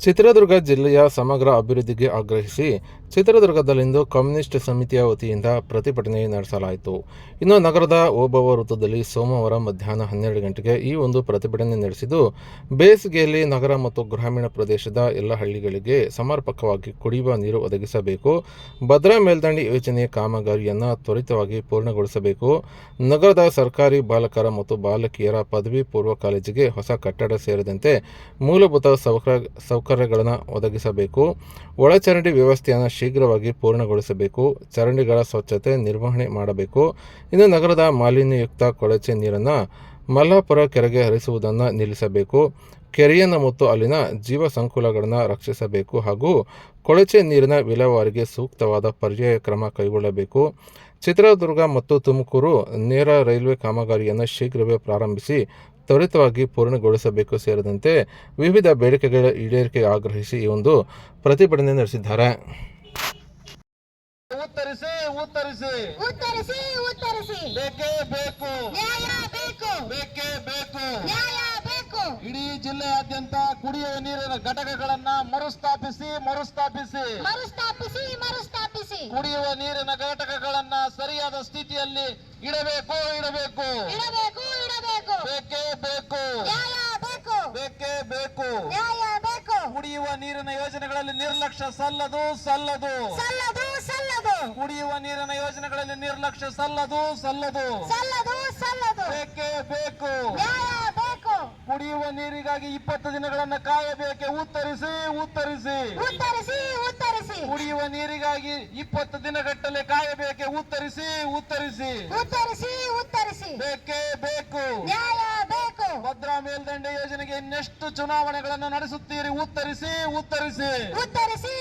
ಚಿತ್ರದುರ್ಗ ಜಿಲ್ಲೆಯ ಸಮಗ್ರ ಅಭಿವೃದ್ಧಿಗೆ ಆಗ್ರಹಿಸಿ ಚಿತ್ರದುರ್ಗದಲ್ಲಿಂದು ಕಮ್ಯುನಿಸ್ಟ್ ಸಮಿತಿಯ ವತಿಯಿಂದ ಪ್ರತಿಭಟನೆ ನಡೆಸಲಾಯಿತು. ಇನ್ನು ನಗರದ ಓಬವ್ವ ವೃತ್ತದಲ್ಲಿ ಸೋಮವಾರ ಮಧ್ಯಾಹ್ನ 12 ಗಂಟೆಗೆ ಈ ಒಂದು ಪ್ರತಿಭಟನೆ ನಡೆಸಿದ್ದು, ಬೇಸಿಗೆಯಲ್ಲಿ ನಗರ ಮತ್ತು ಗ್ರಾಮೀಣ ಪ್ರದೇಶದ ಎಲ್ಲ ಹಳ್ಳಿಗಳಿಗೆ ಸಮರ್ಪಕವಾಗಿ ಕುಡಿಯುವ ನೀರು ಒದಗಿಸಬೇಕು, ಭದ್ರಾ ಮೇಲ್ದಂಡೆ ಯೋಜನೆಯ ಕಾಮಗಾರಿಯನ್ನು ತ್ವರಿತವಾಗಿ ಪೂರ್ಣಗೊಳಿಸಬೇಕು, ನಗರದ ಸರ್ಕಾರಿ ಬಾಲಕರ ಮತ್ತು ಬಾಲಕಿಯರ ಪದವಿ ಪೂರ್ವ ಕಾಲೇಜಿಗೆ ಹೊಸ ಕಟ್ಟಡ ಸೇರಿದಂತೆ ಮೂಲಭೂತ ಸೌಕರ್ಯಗಳನ್ನು ಒದಗಿಸಬೇಕು, ಒಳಚರಂಡಿ ವ್ಯವಸ್ಥೆಯನ್ನು ಶೀಘ್ರವಾಗಿ ಪೂರ್ಣಗೊಳಿಸಬೇಕು, ಚರಂಡಿಗಳ ಸ್ವಚ್ಛತೆ ನಿರ್ವಹಣೆ ಮಾಡಬೇಕು. ಇನ್ನು ನಗರದ ಮಾಲಿನ್ಯಯುಕ್ತ ಕೊಳಚೆ ನೀರನ್ನು ಮಲ್ಲಾಪುರ ಕೆರೆಗೆ ಹರಿಸುವುದನ್ನು ನಿಲ್ಲಿಸಬೇಕು, ಕೆರೆಯನ್ನು ಮತ್ತು ಅಲ್ಲಿನ ಜೀವ ಸಂಕುಲಗಳನ್ನು ರಕ್ಷಿಸಬೇಕು ಹಾಗೂ ಕೊಳಚೆ ನೀರಿನ ವಿಲೇವಾರಿಗೆ ಸೂಕ್ತವಾದ ಪರ್ಯಾಯ ಕ್ರಮ ಕೈಗೊಳ್ಳಬೇಕು. ಚಿತ್ರದುರ್ಗ ಮತ್ತು ತುಮಕೂರು ನೇರ ರೈಲ್ವೆ ಕಾಮಗಾರಿಯನ್ನು ಶೀಘ್ರವೇ ಪ್ರಾರಂಭಿಸಿ ತ್ವರಿತವಾಗಿ ಪೂರ್ಣಗೊಳಿಸಬೇಕು ಸೇರಿದಂತೆ ವಿವಿಧ ಬೇಡಿಕೆಗಳ ಈಡೇರಿಕೆಗೆ ಆಗ್ರಹಿಸಿ ಈ ಒಂದು ಪ್ರತಿಭಟನೆ ನಡೆಸಿದ್ದಾರೆ. ಉತ್ತರಿಸಿ ಉತ್ತರಿಸಿ ಉತ್ತರಿಸಿ ಉತ್ತರಿಸಿ ಬೇಕೇ ಬೇಕು ನ್ಯಾಯ ಬೇಕು ಬೇಕೇ ಬೇಕು ನ್ಯಾಯ ಬೇಕು. ಇಡೀ ಜಿಲ್ಲೆಯಾದ್ಯಂತ ಕುಡಿಯುವ ನೀರಿನ ಘಟಕಗಳನ್ನ ಮರುಸ್ಥಾಪಿಸಿ ಮರುಸ್ಥಾಪಿಸಿ ಮರುಸ್ಥಾಪಿಸಿ ಮರುಸ್ಥಾಪಿಸಿ ಕುಡಿಯುವ ನೀರಿನ ಘಟಕಗಳನ್ನ ಸರಿಯಾದ ಸ್ಥಿತಿಯಲ್ಲಿ ಇಡಬೇಕು ಇಡಬೇಕು ಇಡಬೇಕು ಇಡಬೇಕು ಬೇಕೇ ಬೇಕು ನ್ಯಾಯ ಬೇಕು ಬೇಕೇ ಬೇಕು ನ್ಯಾಯ ಬೇಕು. ಕುಡಿಯುವ ನೀರಿನ ಯೋಜನೆಗಳಲ್ಲಿ ನಿರ್ಲಕ್ಷ್ಯ ಸಲ್ಲದು ಸಲ್ಲದು ಸಲ್ಲದು ಸಲ್ಲದು ಕುಡಿಯುವ ನೀರಿನ ಯೋಜನೆಗಳಲ್ಲಿ ನಿರ್ಲಕ್ಷ್ಯ ಸಲ್ಲದು ಸಲ್ಲದು ಸಲ್ಲದು ಸಲ್ಲದು ಬೇಕೇ ಬೇಕು ನ್ಯಾಯ ಬೇಕು. ಕುಡಿಯುವ ನೀರಿಗಾಗಿ 20 ದಿನಗಳನ್ನು ಕಾಯಬೇಕೆ ಉತ್ತರಿಸಿ ಉತ್ತರಿಸಿ ಉತ್ತರಿಸಿ ಉತ್ತರಿಸಿ ಕುಡಿಯುವ ನೀರಿಗಾಗಿ 20 ದಿನಗಟ್ಟಲೆ ಕಾಯಬೇಕೆ ಉತ್ತರಿಸಿ ಉತ್ತರಿಸಿ ಉತ್ತರಿಸಿ ಉತ್ತರಿಸಿ ಬೇಕೇ ಬೇಕು ನ್ಯಾಯ ಬೇಕು. ಭದ್ರಾ ಮೇಲ್ದಂಡೆ ಯೋಜನೆಗೆ ಇನ್ನೆಷ್ಟು ಚುನಾವಣೆಗಳನ್ನು ನಡೆಸುತ್ತೀರಿ ಉತ್ತರಿಸಿ ಉತ್ತರಿಸಿ ಉತ್ತರಿಸಿ